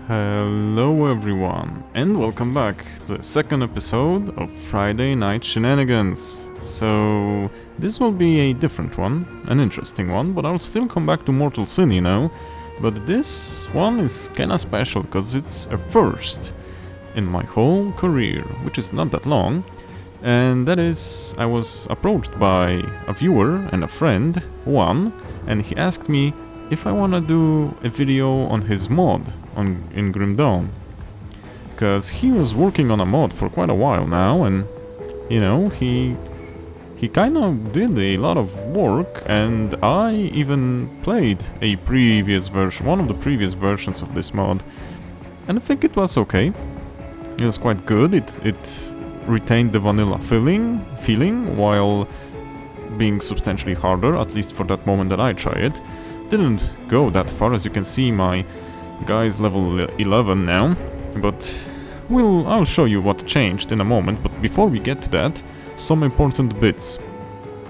Hello everyone, and welcome back to the second episode of Friday Night Shenanigans. So, this will be a different one, an interesting one, but I'll still come back to Mortal Sin, you know. But this one is kinda special, because it's a first in my whole career, which is not that long. And that is, I was approached by a viewer and a friend, Juan, and he asked me if I wanna do a video on his mod in Grim Dawn. Because he was working on a mod for quite a while now, and, you know, he kinda did a lot of work, and I even played a previous version, one of the previous versions of this mod, and I think it was okay. It was quite good. It retained the vanilla feeling while being substantially harder, at least for that moment that I tried it. Didn't go that far, as you can see my guy's level 11 now, but I'll show you what changed in a moment. But before we get to that, some important bits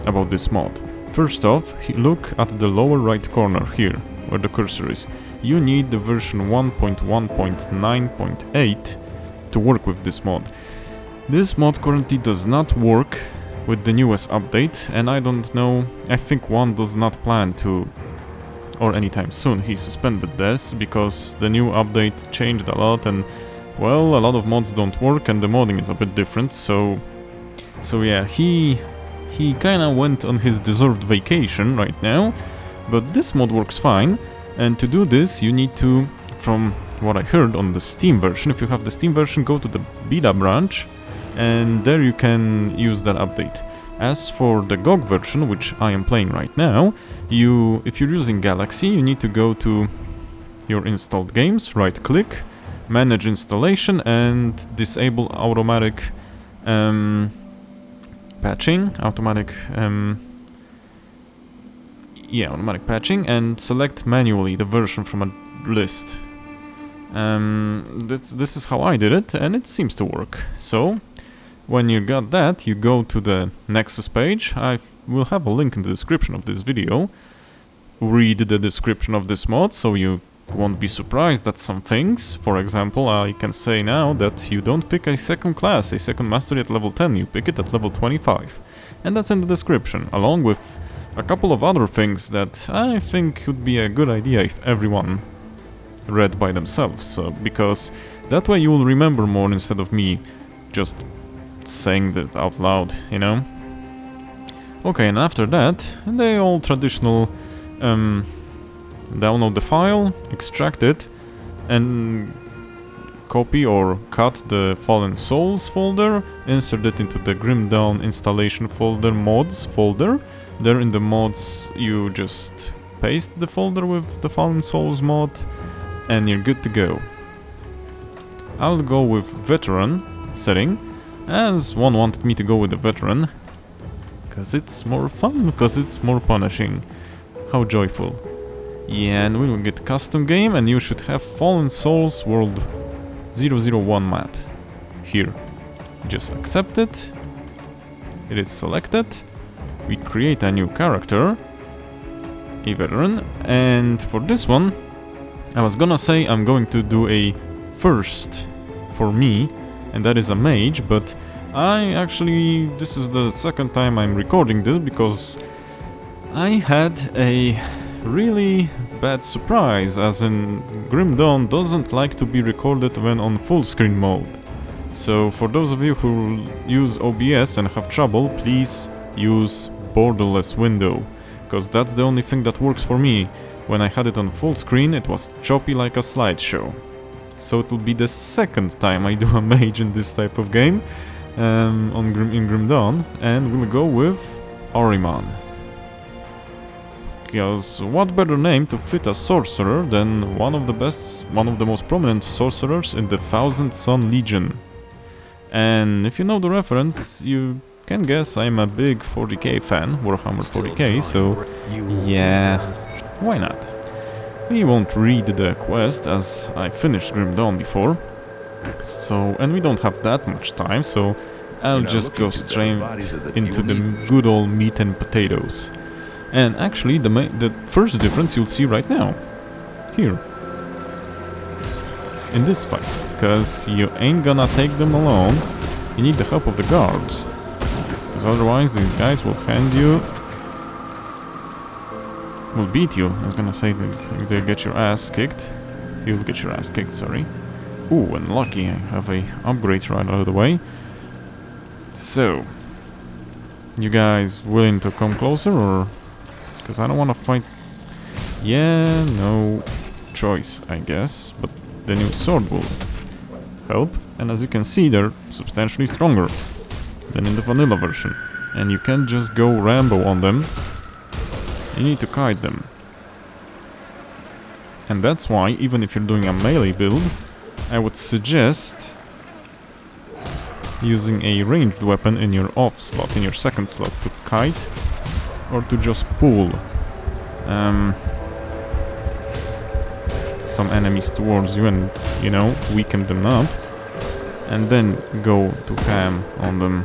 about this mod. First off, look at the lower right corner here, where the cursor is. You need the version 1.1.9.8 to work with this mod. This mod currently does not work with the newest update, and I don't know, I think one does not plan to, or anytime soon. He suspended this because the new update changed a lot, and well, a lot of mods don't work and the modding is a bit different, so yeah, he kinda went on his deserved vacation right now, but this mod works fine. And to do this you need to, from what I heard on the Steam version, if you have the Steam version, go to the beta branch and there you can use that update. As for the GOG version, which I am playing right now, if you're using Galaxy, you need to go to your installed games, right click, manage installation, and disable automatic patching, automatic patching, and select manually the version from a list. This is how I did it, and it seems to work. So when you got that, you go to the Nexus page. I will have a link in the description of this video. Read the description of this mod, so you won't be surprised at some things. For example, I can say now that you don't pick a second class, a second mastery at level 10, you pick it at level 25. And that's in the description, along with a couple of other things that I think would be a good idea if everyone read by themselves, because that way you will remember more instead of me just saying that out loud, you know? Okay, and after that, the old traditional download the file, extract it, and copy or cut the Fallen Souls folder, insert it into the Grim Dawn installation folder, mods folder. There in the mods you just paste the folder with the Fallen Souls mod, and you're good to go. I'll go with veteran setting, as one wanted me to go with the veteran, because it's more fun, because it's more punishing. How joyful. Yeah, and we'll get custom game, and you should have Fallen Souls World 001 map. Here. Just accept it. It is selected. We create a new character, a veteran, and for this one, I was gonna say I'm going to do a first for me, and that is a mage, but this is the second time I'm recording this, because I had a really bad surprise, as in Grim Dawn doesn't like to be recorded when on full screen mode. So for those of you who use OBS and have trouble, please use borderless window, because that's the only thing that works for me. When I had it on full screen, it was choppy like a slideshow. So it will be the second time I do a mage in this type of game in Grim Dawn, and we'll go with Ahriman. Because what better name to fit a sorcerer than one of the most prominent sorcerers in the Thousand Sun Legion. And if you know the reference, you can guess I'm a big 40k fan, Warhammer 40k, so yeah, why not? We won't read the quest, as I finished Grim Dawn before, and we don't have that much time, so I'll just go straight into the good old meat and potatoes. And actually, the first difference you'll see right now. Here. in this fight, because you ain't gonna take them alone. You need the help of the guards, because otherwise these guys will beat you. I was gonna say they'll get your ass kicked. You'll get your ass kicked, sorry. Ooh, and lucky I have a upgrade right out of the way. So, you guys willing to come closer, or... Because I don't want to fight... Yeah, no choice, I guess. But the new sword will help. And as you can see, they're substantially stronger than in the vanilla version. And you can't just go Rambo on them. You need to kite them. And that's why, even if you're doing a melee build, I would suggest using a ranged weapon in your off slot, in your second slot, to kite or to just pull some enemies towards you and, you know, weaken them up, and then go to ham on them,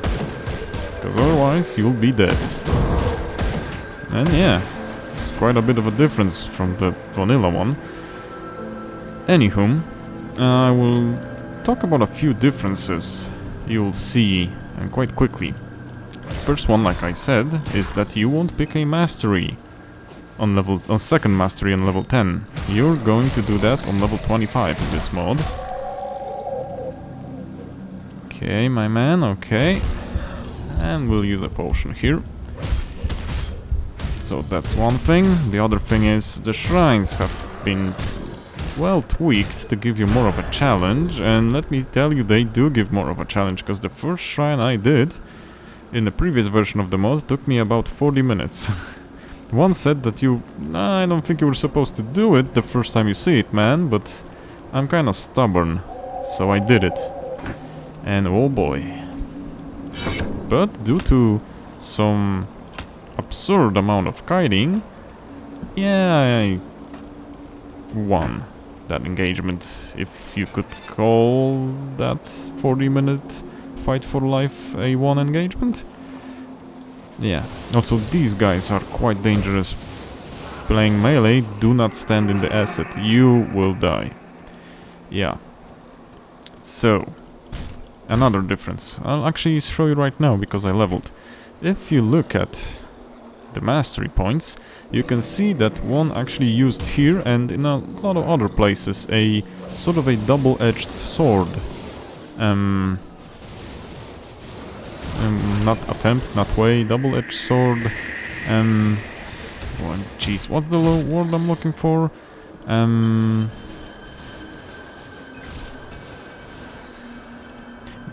because otherwise you'll be dead. And yeah, it's quite a bit of a difference from the vanilla one. Anywho, I will talk about a few differences you'll see, and quite quickly. First one, like I said, is that you won't pick a mastery on second mastery on level 10. You're going to do that on level 25 in this mod. Okay, my man, okay. And we'll use a potion here. So that's one thing. The other thing is the shrines have been well tweaked to give you more of a challenge, and let me tell you, they do give more of a challenge, because the first shrine I did in the previous version of the mod took me about 40 minutes. One said that I don't think you were supposed to do it the first time you see it, man, but I'm kinda stubborn, so I did it. And oh boy. But due to some absurd amount of kiting, yeah, I won that engagement, if you could call that 40-minute fight for life a one engagement. Yeah. Also, these guys are quite dangerous. Playing melee, do not stand in the asset. You will die. Yeah. So, another difference. I'll actually show you right now, because I leveled. If you look at the mastery points, you can see that one actually used here and in a lot of other places a sort of a double-edged sword. Not attempt, not way, double-edged sword. Jeez, what's the word I'm looking for?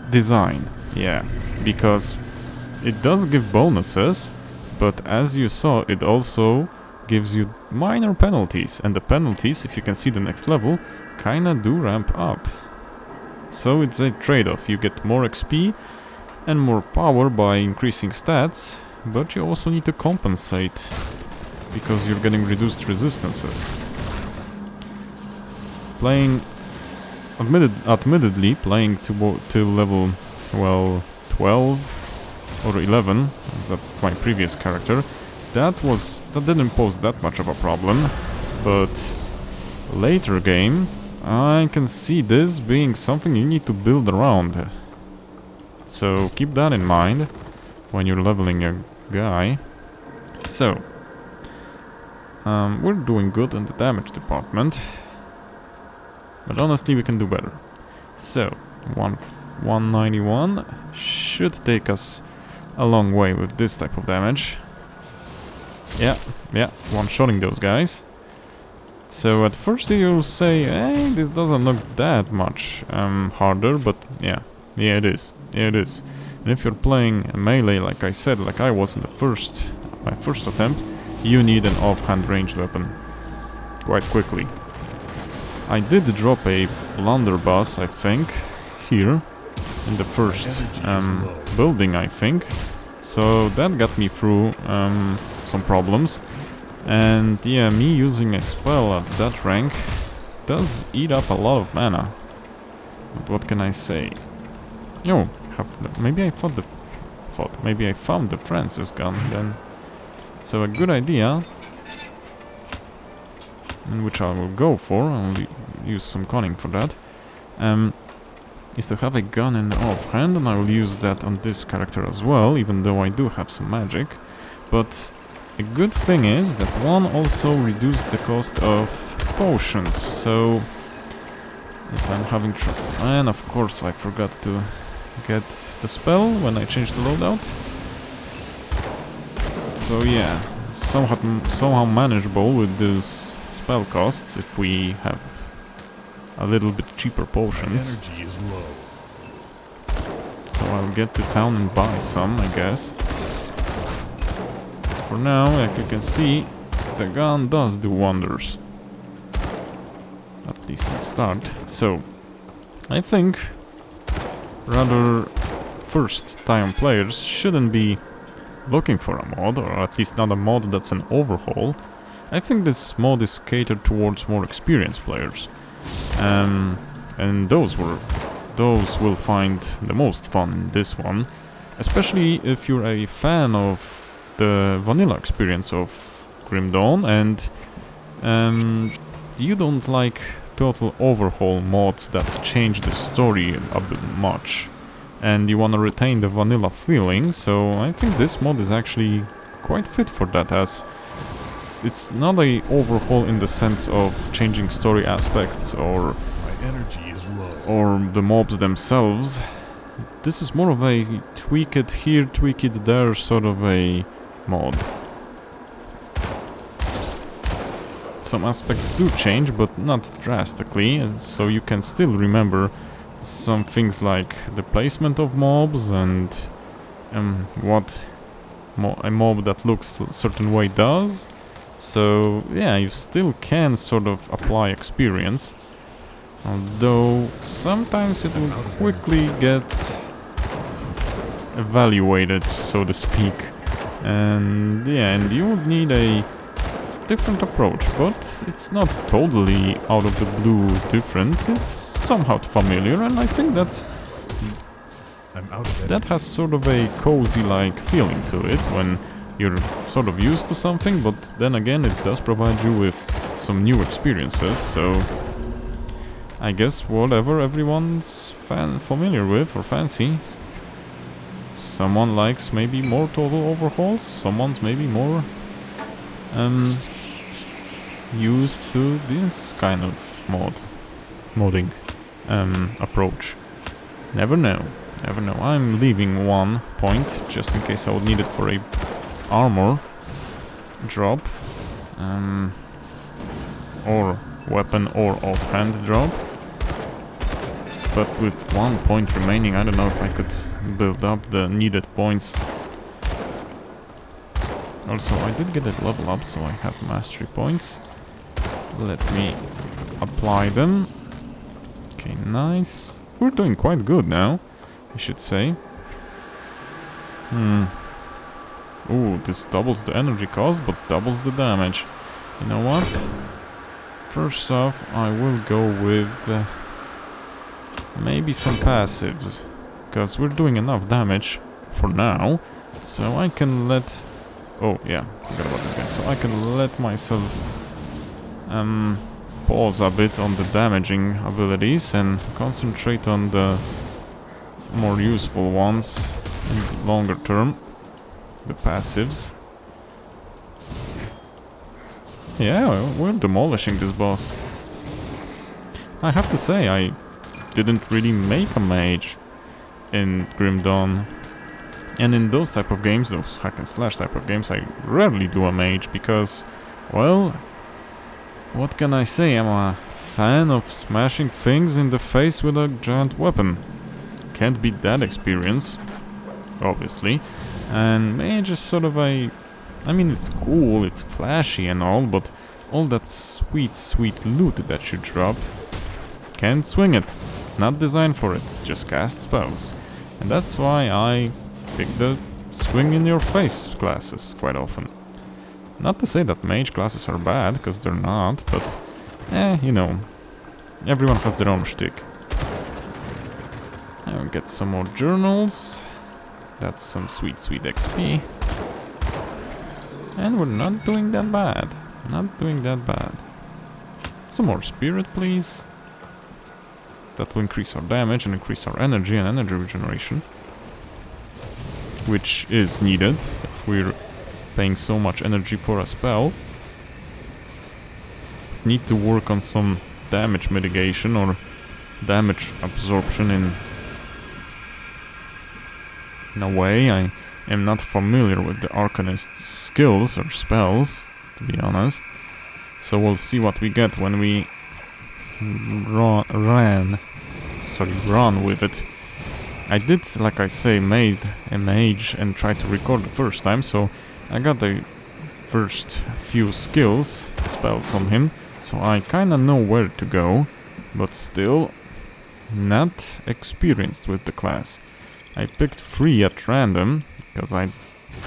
Design, yeah, because it does give bonuses, but as you saw, it also gives you minor penalties, and the penalties, if you can see the next level, kinda do ramp up. So it's a trade-off. You get more XP and more power by increasing stats, but you also need to compensate, because you're getting reduced resistances. Playing, admittedly, playing to level, well, 12 or 11, that my previous character, that didn't pose that much of a problem, but later game, I can see this being something you need to build around. So keep that in mind when you're leveling a guy. So, we're doing good in the damage department, but honestly we can do better. So, 191 should take us a long way with this type of damage. Yeah, one-shotting those guys. So at first you'll say, hey, this doesn't look that much harder, but yeah, it is. And if you're playing a melee, like I said, like I was in my first attempt, you need an offhand ranged weapon quite quickly. I did drop a blunderbuss, I think, here in the first building, I think. So that got me through some problems. And yeah, me using a spell at that rank does eat up a lot of mana. But what can I say? Oh, maybe I found the Francis gun then. So a good idea, which I will go for. I'll use some conning for that. is to have a gun in offhand, and I will use that on this character as well, even though I do have some magic. But a good thing is that one also reduced the cost of potions, so if I'm having trouble... And of course I forgot to get the spell when I changed the loadout. So yeah, somehow manageable with those spell costs if we have a little bit cheaper potions. Energy is low. So I'll get to town and buy some, I guess. For now, like you can see, the gun does do wonders. At least at start. So, I think rather first-time players shouldn't be looking for a mod, or at least not a mod that's an overhaul. I think this mod is catered towards more experienced players. And those will find the most fun in this one, especially if you're a fan of the vanilla experience of Grim Dawn and you don't like total overhaul mods that change the story a bit much, and you want to retain the vanilla feeling. So I think this mod is actually quite fit for that, as it's not a overhaul in the sense of changing story aspects or Energy is low. or the mobs themselves. This is more of a tweak it here, tweak it there sort of a mod. Some aspects do change, but not drastically, so you can still remember some things like the placement of mobs and what a mob that looks a certain way does. So yeah, you still can sort of apply experience. Although sometimes it will quickly get evaluated, so to speak. And yeah, and you would need a different approach, but it's not totally out of the blue different. It's somehow familiar, and I think that has sort of a cozy-like feeling to it when you're sort of used to something, but then again it does provide you with some new experiences, so I guess whatever everyone's familiar with or fancies. Mosomeone likes maybe more total overhauls, someone's maybe more used to this kind of modding approach. Never know. I'm leaving 1 point just in case I would need it for a armor drop, or weapon or offhand drop. But with 1 point remaining, I don't know if I could build up the needed points. Also, I did get a level up, so I have mastery points. Let me apply them. Okay, nice. We're doing quite good now, I should say. Ooh, this doubles the energy cost, but doubles the damage. You know what? First off, I will go with maybe some passives, because we're doing enough damage for now, so I can let... Oh yeah, forgot about this guy. So I can let myself pause a bit on the damaging abilities and concentrate on the more useful ones in the longer term, the passives. Yeah, we're demolishing this boss. I have to say, I didn't really make a mage in Grim Dawn. And in those type of games, those hack and slash type of games, I rarely do a mage because, well, what can I say? I'm a fan of smashing things in the face with a giant weapon. Can't beat that experience, obviously. And mage is sort of a... I mean, it's cool, it's flashy and all, but all that sweet, sweet loot that you drop, can't swing it. Not designed for it, just cast spells. And that's why I pick the swing in your face classes quite often. Not to say that mage classes are bad, because they're not, but you know, everyone has their own shtick. I'll get some more journals. That's some sweet, sweet XP. And we're not doing that bad. Not doing that bad. Some more spirit, please. That will increase our damage and increase our energy and energy regeneration, which is needed if we're paying so much energy for a spell. Need to work on some damage mitigation or damage absorption in a way. I am not familiar with the Arcanist's skills or spells, to be honest. So we'll see what we get when we run with it. I did, like I say, made a mage and tried to record the first time, so I got the first few spells on him, so I kinda know where to go, but still not experienced with the class. I picked 3 at random, because I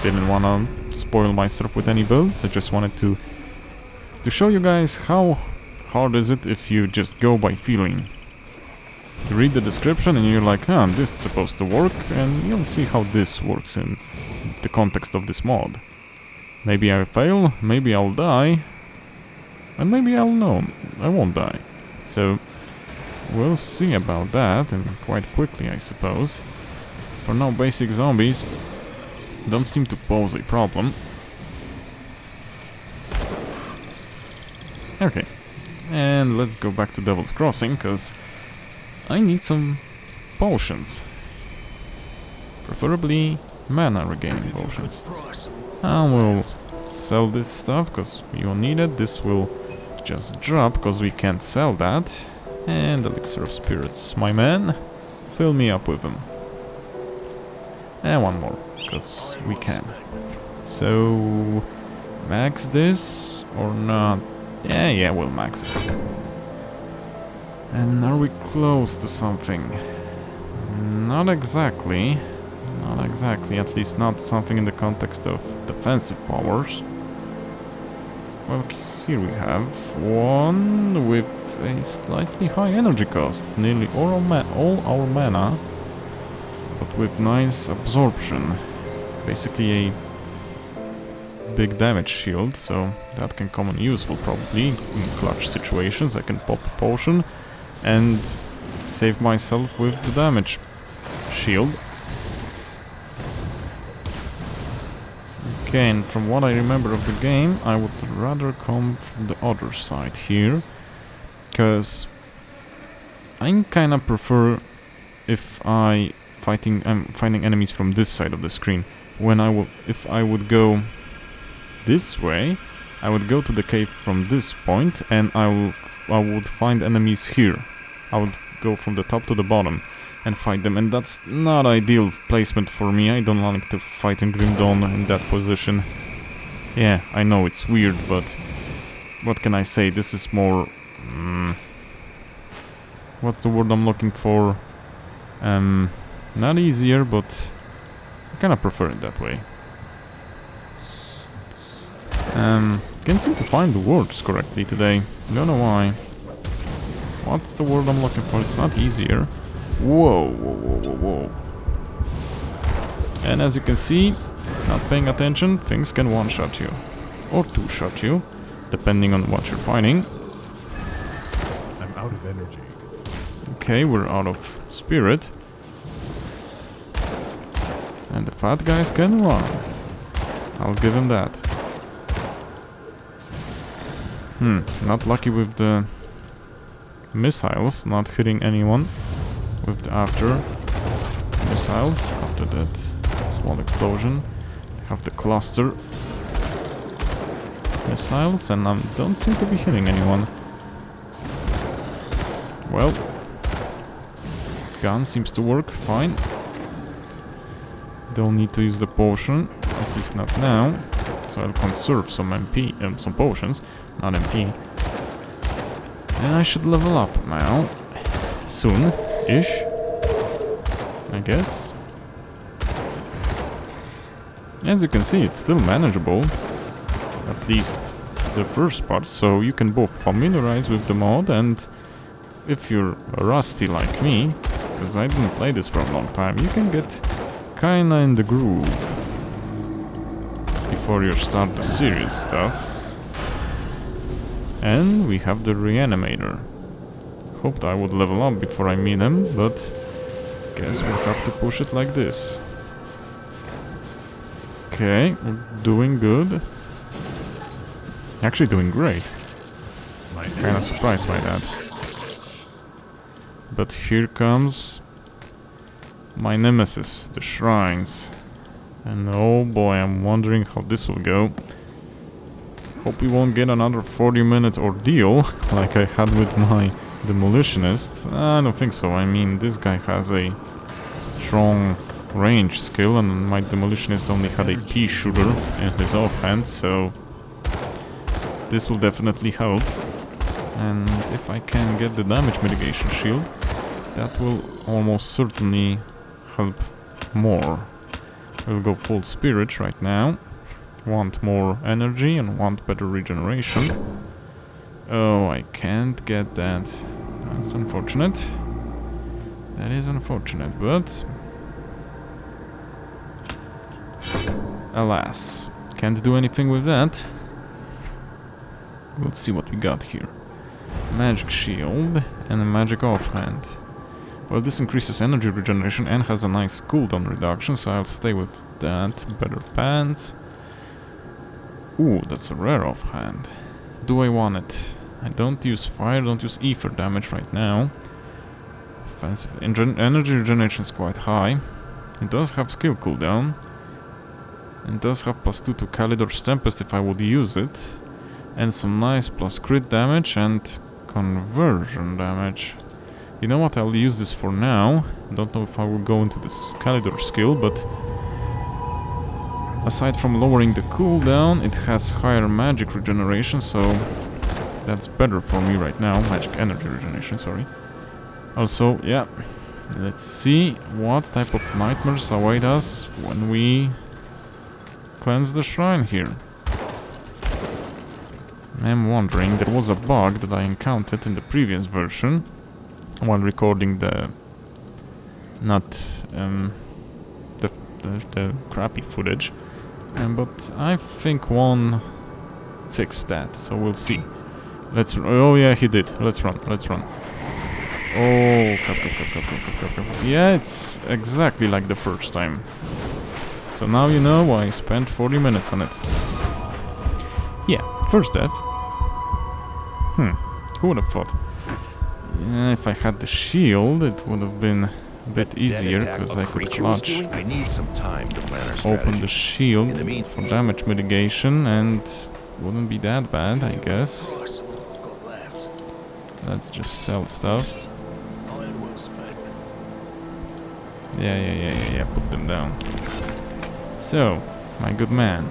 didn't wanna spoil myself with any builds. I just wanted to show you guys how hard is it if you just go by feeling. You read the description and you're like, huh, this is supposed to work, and you'll see how this works in the context of this mod. Maybe I fail, maybe I'll die, and maybe I won't die. So, we'll see about that, and quite quickly, I suppose. For now, basic zombies don't seem to pose a problem. Okay, and let's go back to Devil's Crossing, because I need some potions. Preferably mana regaining potions. And we'll sell this stuff, because we will need it. This will just drop, because we can't sell that. And Elixir of Spirits, my man. Fill me up with them. And one more, because we can. So, max this or not? Yeah, we'll max it. And are we close to something? Not exactly. Not exactly, at least not something in the context of defensive powers. Well, here we have one with a slightly high energy cost, nearly all our mana, but with nice absorption. Basically a big damage shield, so that can come in useful probably in clutch situations. I can pop a potion and save myself with the damage shield. Okay, and from what I remember of the game, I would rather come from the other side here, because I kinda prefer if I'm finding enemies from this side of the screen. If I would go this way, I would go to the cave from this point, and I would find enemies here. I would go from the top to the bottom and fight them, and that's not ideal placement for me. I don't like to fight in Grim Dawn in that position. Yeah, I know it's weird, but what can I say? This is more... what's the word I'm looking for? Not easier, but I kinda prefer it that way. Can't seem to find the words correctly today. Don't know why. What's the word I'm looking for? It's not easier. Whoa. And as you can see, not paying attention, things can one-shot you. Or two-shot you, depending on what you're fighting. I'm out of energy. Okay, we're out of spirit. And the fat guys can run. I'll give him that. Not lucky with the missiles, not hitting anyone with the after missiles. After that small explosion, have the cluster missiles, and I don't seem to be hitting anyone. Well, gun seems to work fine. Don't need to use the potion, at least not now. So I'll conserve some MP, some potions, not MP. And I should level up now. Soon-ish, I guess. As you can see, it's still manageable. At least the first part, so you can both familiarize with the mod, and if you're rusty like me, because I didn't play this for a long time, you can get kinda in the groove before you start the serious stuff. And we have the reanimator, hoped I would level up before I meet him, but guess we'll have to push it like this. Okay, we're doing good. Actually doing great. Kinda surprised by that. But here comes my nemesis, the shrines. And oh boy, I'm wondering how this will go. Hope we won't get another 40-minute ordeal like I had with my demolitionist. I don't think so. I mean, this guy has a strong range skill, and my demolitionist only had a pea shooter in his offhand, so this will definitely help. And if I can get the damage mitigation shield, that will almost certainly help more. We'll go full spirit right now. Want more energy and want better regeneration. Oh, I can't get that. That's unfortunate. That is unfortunate, but alas, can't do anything with that. We'll see what we got here. Magic shield and a magic offhand. Well, this increases energy regeneration and has a nice cooldown reduction, so I'll stay with that. Better pants. Ooh, that's a rare offhand. Do I want it? I don't use fire, don't use ether damage right now. Offensive energy regeneration is quite high. It does have skill cooldown. It does have +2 to Kalidor's Tempest if I would use it. And some nice plus crit damage and conversion damage. You know what, I'll use this for now. Don't know if I will go into this Kalidor skill, but aside from lowering the cooldown, it has higher magic regeneration, so that's better for me right now. Magic energy regeneration, sorry. Also, yeah, let's see what type of nightmares await us when we cleanse the shrine here. I'm wondering, there was a bug that I encountered in the previous version while recording the the crappy footage, but I think one fixed that, so we'll see. Oh yeah, he did. Let's run. Oh, crap. Yeah, it's exactly like the first time. So now you know why I spent 40 minutes on it. Yeah, first death. Who would have thought? Yeah, if I had the shield, it would have been a bit easier, because I could clutch. I need some time to plan our Open the shield for damage mitigation, and wouldn't be that bad, I guess. Let's just sell stuff. Yeah, put them down. So, my good man.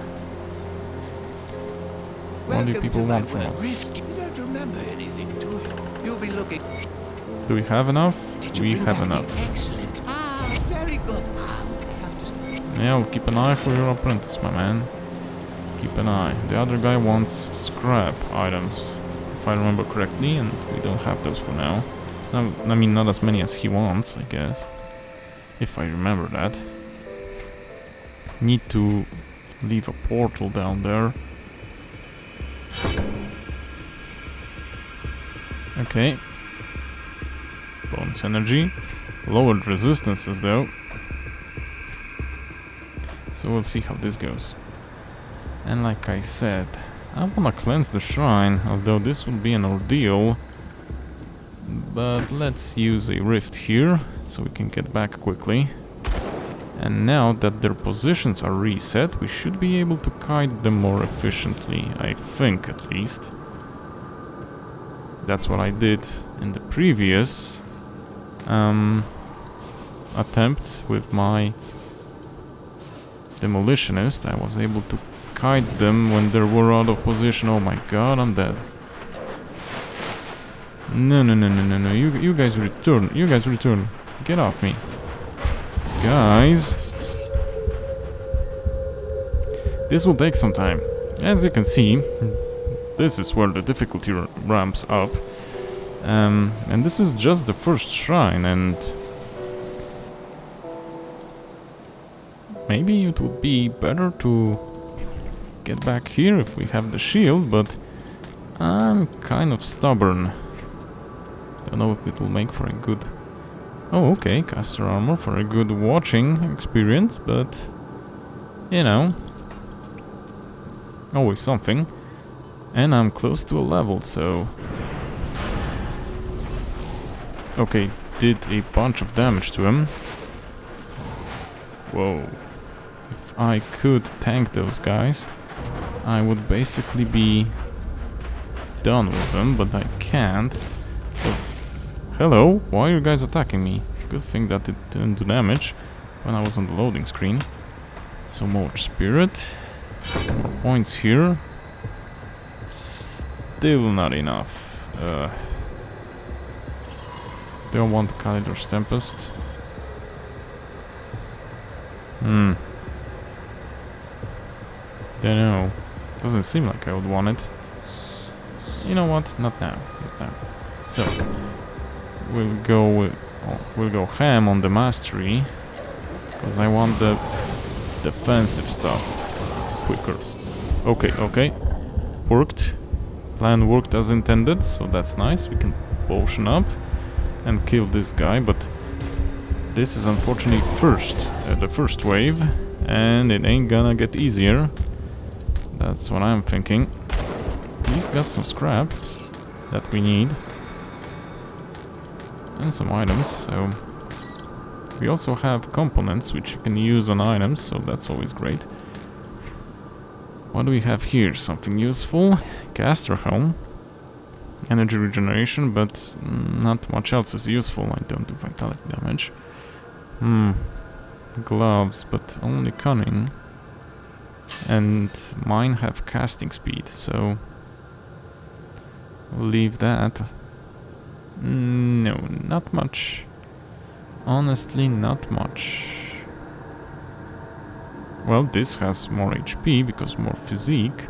What do people want from us? Do we have enough? We have enough. Excellent. Very good. Yeah, we'll keep an eye for your apprentice, my man. Keep an eye. The other guy wants scrap items, if I remember correctly, and we don't have those for now. I mean, not as many as he wants, I guess. If I remember that. Need to leave a portal down there. Okay. Bonus energy. Lowered resistances though. So we'll see how this goes. And like I said, I wanna cleanse the shrine, although this will be an ordeal. But let's use a rift here, so we can get back quickly. And now that their positions are reset, we should be able to kite them more efficiently, I think at least. That's what I did in the previous attempt with my demolitionist. I was able to kite them when they were out of position. Oh my god, I'm dead. No. You guys return. You guys return. Get off me. Guys. This will take some time. As you can see, this is where the difficulty ramps up. And this is just the first shrine, and maybe it would be better to get back here if we have the shield, but I'm kind of stubborn. Don't know if it will make for a good... Oh, okay, caster armor for a good watching experience, but... You know... Always something. And I'm close to a level, so... Okay, did a bunch of damage to him. Whoa. If I could tank those guys, I would basically be done with them, but I can't. So, hello, why are you guys attacking me? Good thing that it didn't do damage when I was on the loading screen. So more spirit, more points here. Still not enough. Don't want Calidor's Tempest. Don't know. Doesn't seem like I would want it. You know what? Not now. Not now. So we'll go ham on the mastery, because I want the defensive stuff quicker. Okay, okay. Worked. Plan worked as intended, so that's nice. We can potion up and kill this guy, but this is unfortunately the first wave, and it ain't gonna get easier. That's what I'm thinking. At least got some scrap that we need. And some items, so... We also have components which you can use on items, so that's always great. What do we have here? Something useful. Caster Helm. Energy regeneration, but not much else is useful. I don't do vitality damage. Gloves, but only cunning. And mine have casting speed, so... We'll leave that. No, not much. Honestly, not much. Well, this has more HP because more physique.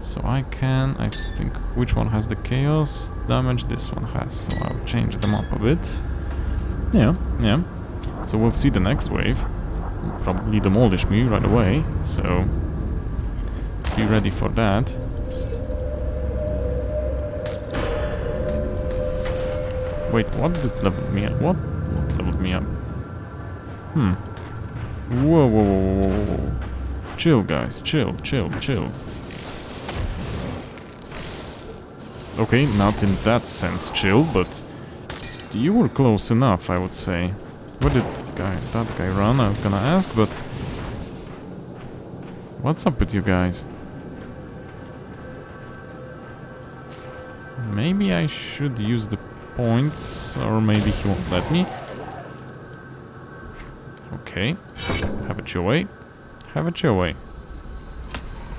So I think, which one has the chaos damage? This one has, so I'll change them up a bit. Yeah. So we'll see the next wave. Will probably demolish me right away, so be ready for that. Wait, what did level me up? What leveled me up? Whoa. Chill, guys. Chill. Okay, not in that sense chill, but you were close enough, I would say. Where did that guy run? I was gonna ask, but... What's up with you guys? Maybe I should use the points, or maybe he won't let me. Okay, have it your way.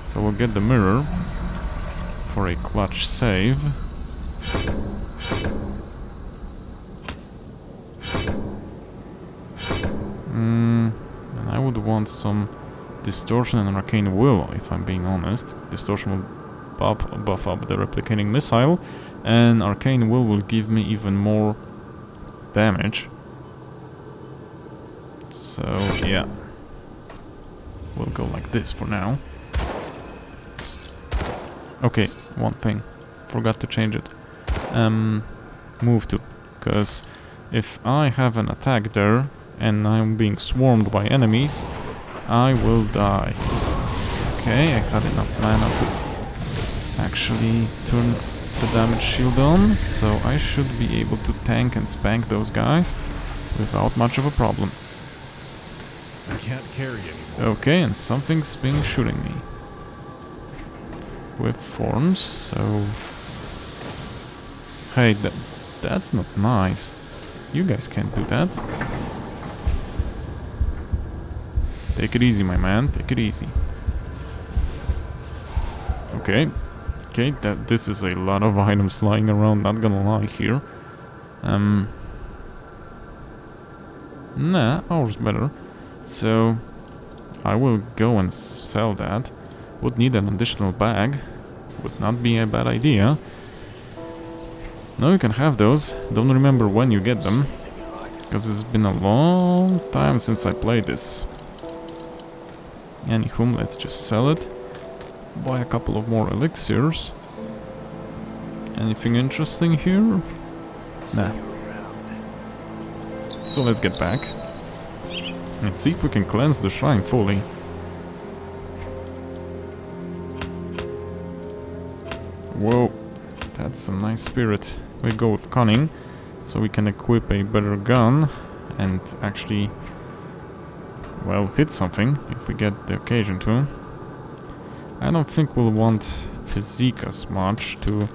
So we'll get the mirror for a clutch save. And I would want some distortion and arcane will, if I'm being honest. Distortion will buff up the replicating missile, and arcane will give me even more damage. So yeah, we'll go like this for now. Okay, one thing, forgot to change it. Move to, because if I have an attack there and I'm being swarmed by enemies, I will die. Okay, I had enough mana to actually turn the damage shield on, so I should be able to tank and spank those guys without much of a problem. I can't carry anymore. Okay, and something's been shooting me with forms, so... Hey, that's not nice. You guys can't do that. Take it easy, my man. Take it easy. Okay. Okay, this is a lot of items lying around, not gonna lie here. Nah, ours better. So, I will go and sell that. Would need an additional bag. Would not be a bad idea. Now you can have those. Don't remember when you get them, because it's been a long time since I played this. Anywho, let's just sell it. Buy a couple of more elixirs. Anything interesting here? Nah. So let's get back. And see if we can cleanse the shrine fully. Whoa. That's some nice spirit. We go with cunning. So we can equip a better gun. And actually... well, hit something. If we get the occasion to. I don't think we'll want physique as much to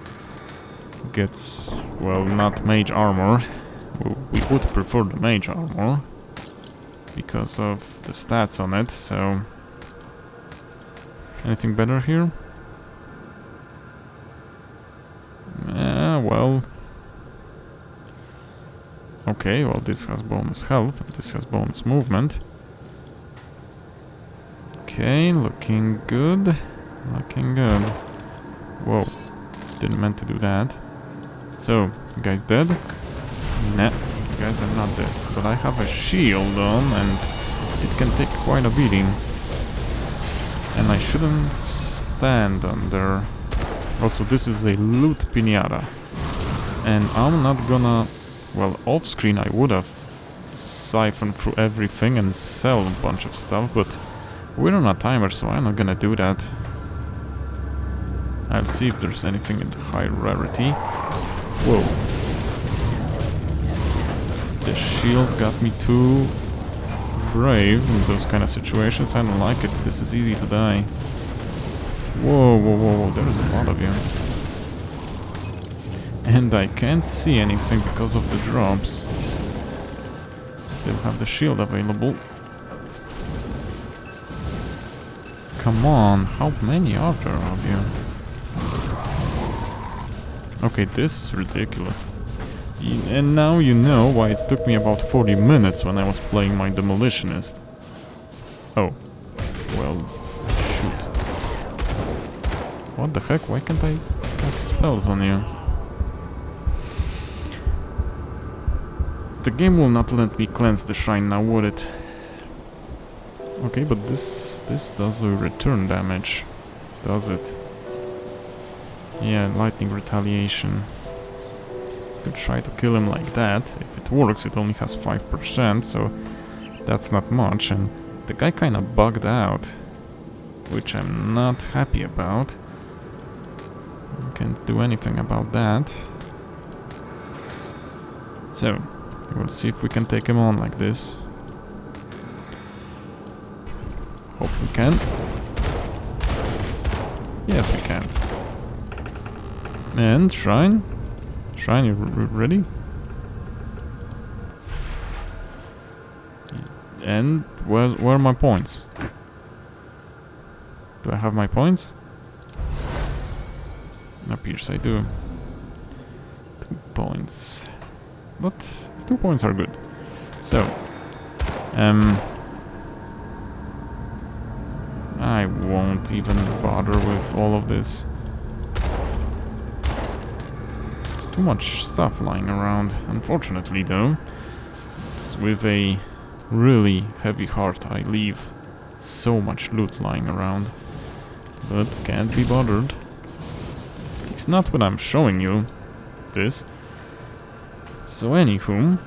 get, well, not mage armor. We would prefer the mage armor because of the stats on it, so... anything better here? Well... okay, well this has bonus health, and this has bonus movement. Okay, looking good. Looking good. Whoa. Didn't meant to do that. So, you guys dead? Nah, you guys are not dead. But I have a shield on and it can take quite a beating. And I shouldn't stand under. Also, this is a loot pinata. And I'm not gonna... well, off screen I would have siphoned through everything and sell a bunch of stuff, but we're on a timer, so I'm not gonna do that. I'll see if there's anything in high rarity. Whoa. The shield got me too brave in those kind of situations. I don't like it. This is easy to die. Whoa, whoa, whoa, whoa. There's a lot of you. And I can't see anything because of the drops. Still have the shield available. Come on, how many are there of you? Okay, this is ridiculous. And now you know why it took me about 40 minutes when I was playing my Demolitionist. Oh. Well, shoot. What the heck? Why can't I cast spells on you? The game will not let me cleanse the shrine now, would it? Okay, but this does a return damage. Does it? Yeah, lightning retaliation. Could try to kill him like that. If it works, it only has 5%, so that's not much. And the guy kinda bugged out, which I'm not happy about. Can't do anything about that. So, we'll see if we can take him on like this. Hope we can. Yes, we can. And Shrine? Shrine, you ready? And where are my points? Do I have my points? Appears I do. 2 points. But 2 points are good. So, I won't even bother with all of this. It's too much stuff lying around. Unfortunately, though, it's with a really heavy heart I leave so much loot lying around. But can't be bothered. It's not when I'm showing you this. So anywho,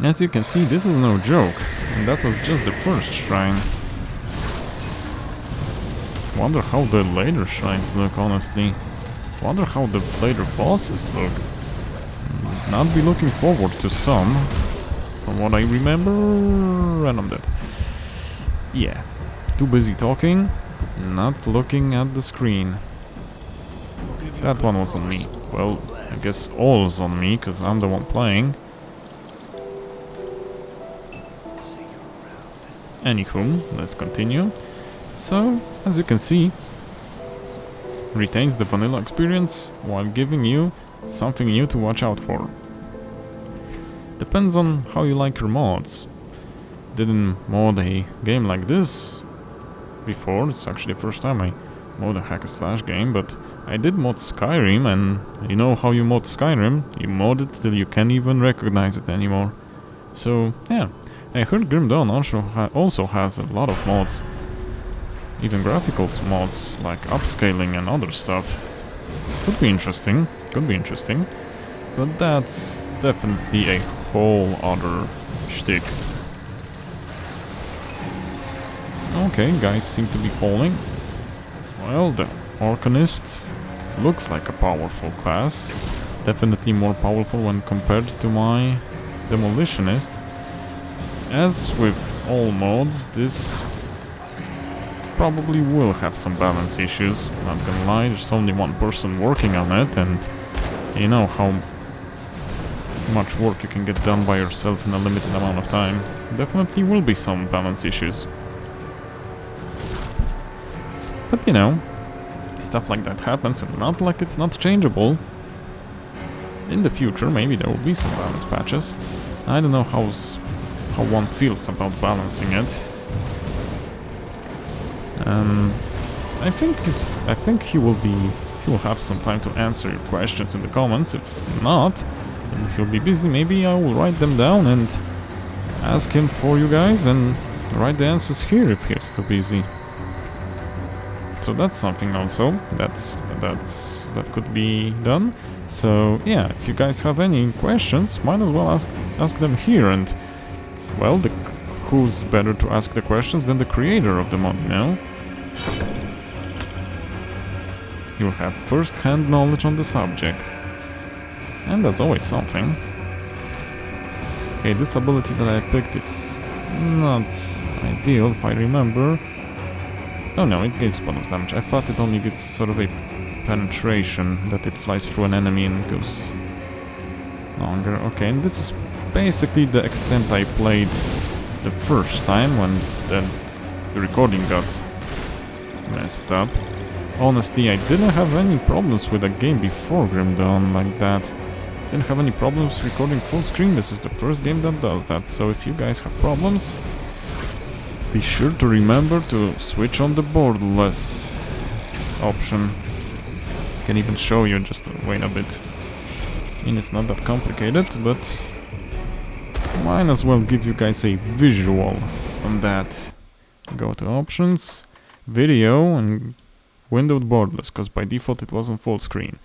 as you can see, this is no joke. And that was just the first shrine. Wonder how the later shrines look, honestly. Wonder how the later bosses look. Not be looking forward to some, from what I remember, and I'm dead. Yeah, too busy talking, not looking at the screen. That one was on me. Well, I guess all's on me, because I'm the one playing. Anywho, let's continue. So, as you can see, retains the vanilla experience while giving you something new to watch out for. Depends on how you like your mods. Didn't mod a game like this before. It's actually the first time I mod a hack and slash game, but I did mod Skyrim, and you know how you mod Skyrim? You mod it till you can't even recognize it anymore. So, yeah. I heard Grim Dawn also has a lot of mods. Even graphical mods like upscaling and other stuff. Could be interesting. Could be interesting. But that's definitely a whole other shtick. Okay, guys seem to be falling. Well, the Arcanist looks like a powerful class. Definitely more powerful when compared to my Demolitionist. As with all mods, this probably will have some balance issues. Not gonna lie, there's only one person working on it, and you know how much work you can get done by yourself in a limited amount of time. Definitely will be some balance issues. But you know, stuff like that happens, and not like it's not changeable. In the future, maybe there will be some balance patches. I don't know how one feels about balancing it. I think he will have some time to answer your questions in the comments. If not, then he'll be busy. Maybe I will write them down and ask him for you guys and write the answers here if he's too busy. So that's something also that could be done. So yeah, if you guys have any questions, might as well ask them here. And well, who's better to ask the questions than the creator of the mod, you know? You'll have first-hand knowledge on the subject. And that's always something. Okay, this ability that I picked is not ideal, if I remember. Oh no, it gives bonus damage. I thought it only gets sort of a penetration, that it flies through an enemy and goes longer. Okay, and this is basically the extent I played the first time when the recording got messed up. Honestly, I didn't have any problems with a game before Grim Dawn like that. Didn't have any problems recording full screen. This is the first game that does that. So if you guys have problems, be sure to remember to switch on the borderless option. I can even show you, just wait a bit. I mean, it's not that complicated, but might as well give you guys a visual on that. Go to options, video, and windowed borderless, because by default it was on full screen.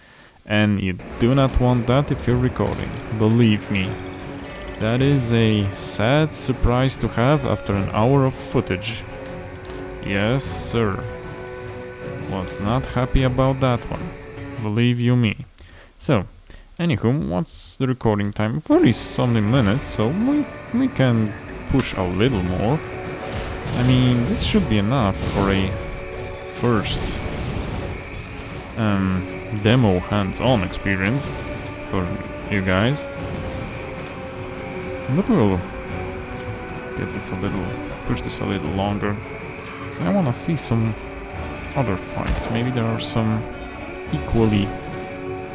And you do not want that if you're recording. Believe me. That is a sad surprise to have after an hour of footage. Yes, sir. Was not happy about that one. Believe you me. So, anywho, what's the recording time? 40-something minutes, so we can push a little more. I mean, this should be enough for a first demo hands-on experience for you guys. But we'll get this push this a little longer. So I wanna see some other fights. Maybe there are some equally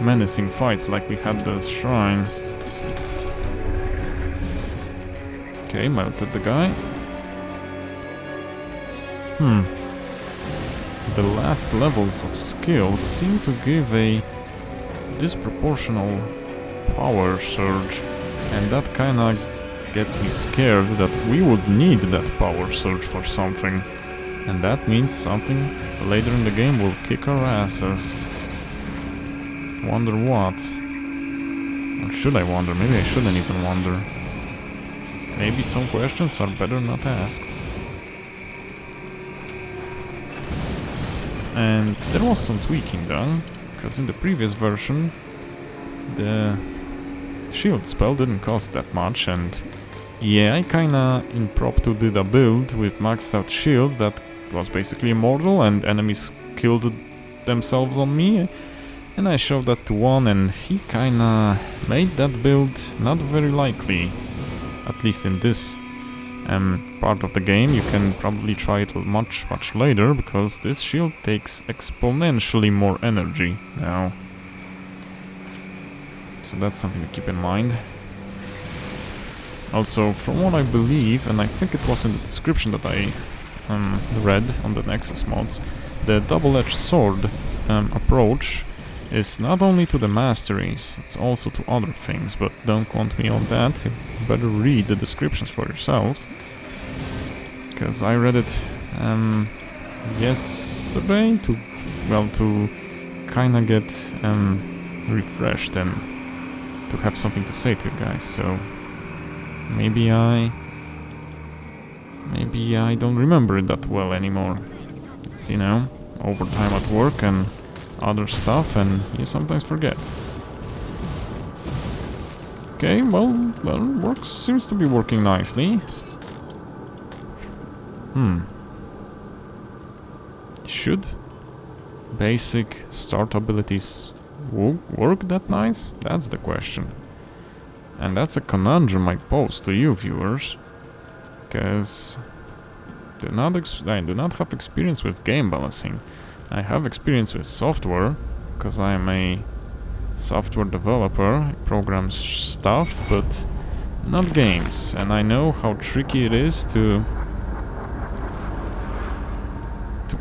menacing fights like we had the shrine. Okay, melted the guy. The last levels of skills seem to give a disproportional power surge, and that kinda gets me scared that we would need that power surge for something. And that means something later in the game will kick our asses. Wonder what? Or should I wonder? Maybe I shouldn't even wonder. Maybe some questions are better not asked. And there was some tweaking done, because in the previous version the shield spell didn't cost that much, and yeah, I kinda impromptu did a build with maxed out shield that was basically immortal, and enemies killed themselves on me, and I showed that to one, and he kinda made that build not very likely, at least in this part of the game. You can probably try it much later, because this shield takes exponentially more energy now. So that's something to keep in mind. Also, from what I believe, and I think it was in the description that I read on the Nexus mods, the double-edged sword approach is not only to the masteries, it's also to other things, but don't quote me on that. You better read the descriptions for yourselves, because I read it yesterday to kinda get refreshed and to have something to say to you guys, so maybe I don't remember it that well anymore. It's, you know, overtime at work and other stuff, and you sometimes forget. Okay, well, work seems to be working nicely. Should basic start abilities work that nice? That's the question. And that's a conundrum I pose to you, viewers. Because I do not have experience with game balancing. I have experience with software, because I am a software developer. I program stuff, but not games. And I know how tricky it is to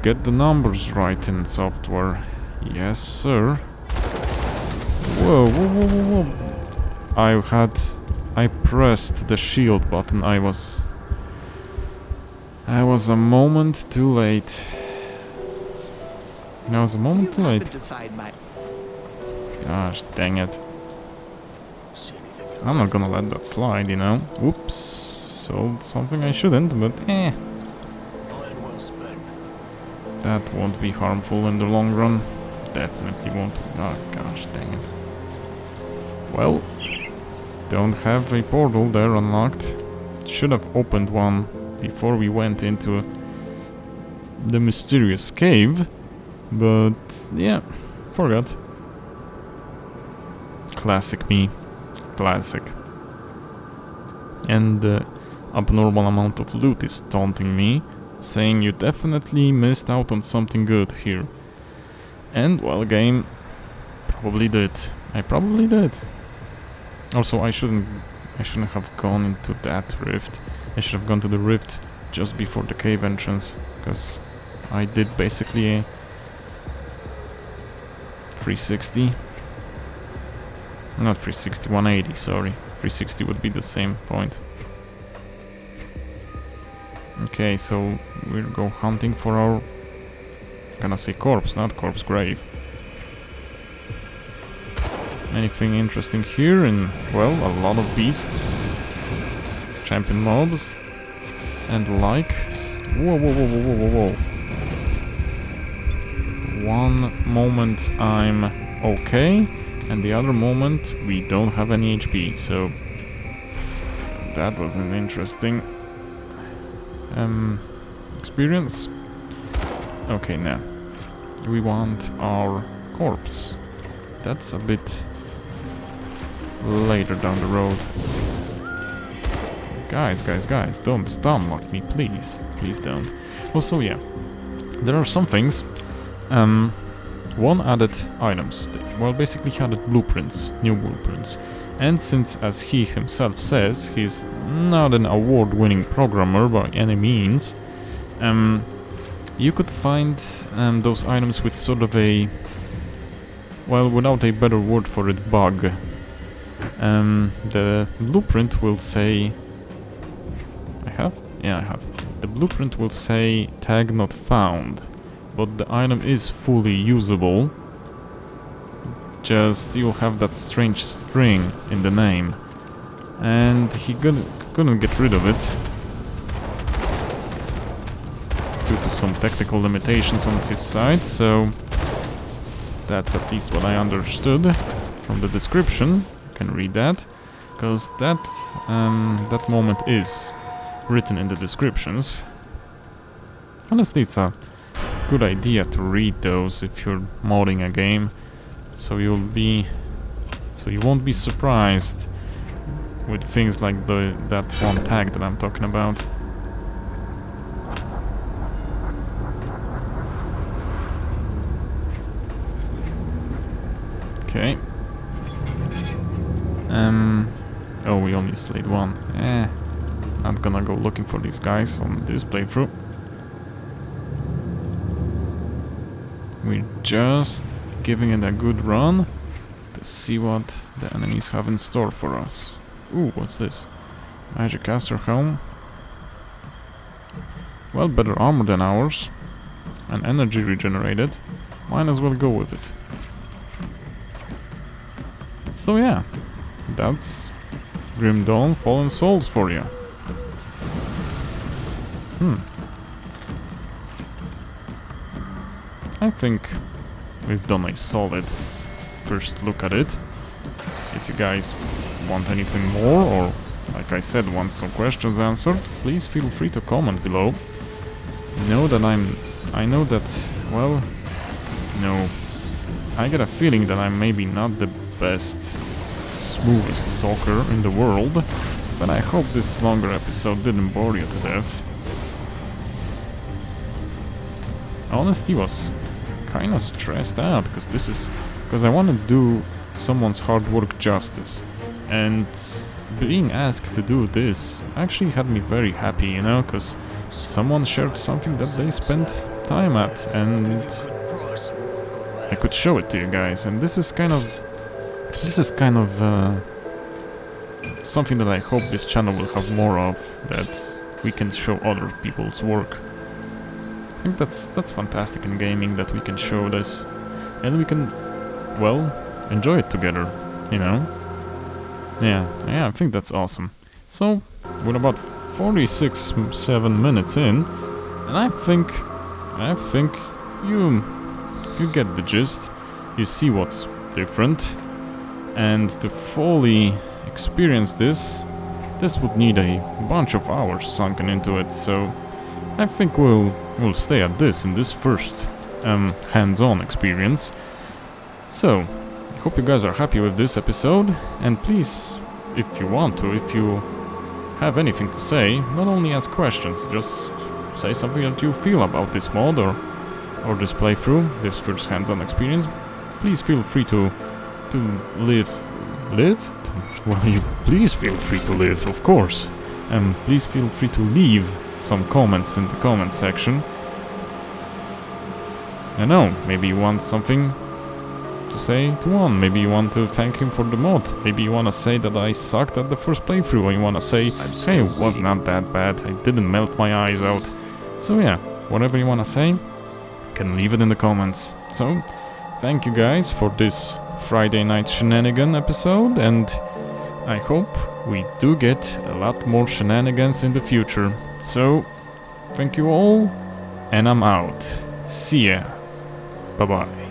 get the numbers right in software. Yes, sir. Whoa, whoa, whoa, whoa, whoa. I pressed the shield button. I was a moment too late. I was a moment too late. Gosh, dang it. I'm not gonna let that slide, you know. Oops. Sold something I shouldn't, but eh. That won't be harmful in the long run. Definitely won't. Oh gosh, dang it. Well, don't have a portal there unlocked. Should have opened one before we went into the mysterious cave. But yeah, forgot. Classic me. Classic. And the abnormal amount of loot is taunting me, saying you definitely missed out on something good here. And, well, game, probably did. I probably did. Also, I shouldn't have gone into that rift. I should have gone to the rift just before the cave entrance, because I did basically a 360. Not 360, 180, sorry. 360 would be the same point. Okay, so we'll go hunting for our... I'm gonna say corpse, not corpse, grave. Anything interesting here? And, well, a lot of beasts. Champion mobs. And like... Whoa, whoa, whoa, whoa, whoa, whoa, whoa. One moment I'm okay, and the other moment we don't have any HP, so... That was an interesting... experience. Okay, now we want our corpse. That's a bit later down the road. Guys, don't stunlock me, please. Please don't. Also, yeah, there are some things. One, added items. Well, basically added blueprints, new blueprints. And since, as he himself says, he's not an award-winning programmer by any means, you could find those items with sort of a, well, without a better word for it, bug. The blueprint will say... I have? Yeah, I have. The blueprint will say tag not found, but the item is fully usable. Just you'll have that strange string in the name, and he couldn't get rid of it due to some technical limitations on his side, so that's at least what I understood from the description. You can read that, because that moment is written in the descriptions. Honestly, it's a good idea to read those if you're modding a game. So you won't be surprised with things like that one tag that I'm talking about. Okay. Oh, we only slayed one. Not gonna go looking for these guys on this playthrough. We're just giving it a good run to see what the enemies have in store for us. Ooh, what's this? Magic caster helm. Well, better armor than ours. And energy regenerated. Might as well go with it. So yeah, that's Grim Dawn Fallen Souls for you. I think we've done a solid first look at it. If you guys want anything more, or like I said, want some questions answered, please feel free to comment below. I know that, well, no, I get a feeling that I'm maybe not the best, smoothest talker in the world, but I hope this longer episode didn't bore you to death. Honestly, was kind of stressed out because I want to do someone's hard work justice, and being asked to do this actually had me very happy, you know, because someone shared something that they spent time at, and I could show it to you guys. And this is kind of something that I hope this channel will have more of, that we can show other people's work. I think that's fantastic in gaming, that we can show this and we can, well, enjoy it together, you know? Yeah, I think that's awesome. So, we're about 46-7 minutes in, and I think you get the gist. You see what's different, and to fully experience this would need a bunch of hours sunken into it. So, I think we'll stay at this in this first hands-on experience. So, I hope you guys are happy with this episode, and please, if you want to, if you have anything to say, not only ask questions, just say something that you feel about this mod or this playthrough, this first hands-on experience. Please feel free to live? Well, please feel free to live, of course. Please feel free to leave some comments in the comment section. I know, maybe you want something to say to one, maybe you want to thank him for the mod, maybe you want to say that I sucked at the first playthrough, or you want to say, hey, it was not that bad, I didn't melt my eyes out. So yeah, whatever you want to say, you can leave it in the comments. So, thank you guys for this Friday night shenanigan episode, and I hope we do get a lot more shenanigans in the future. So, thank you all, and I'm out. See ya. Bye-bye.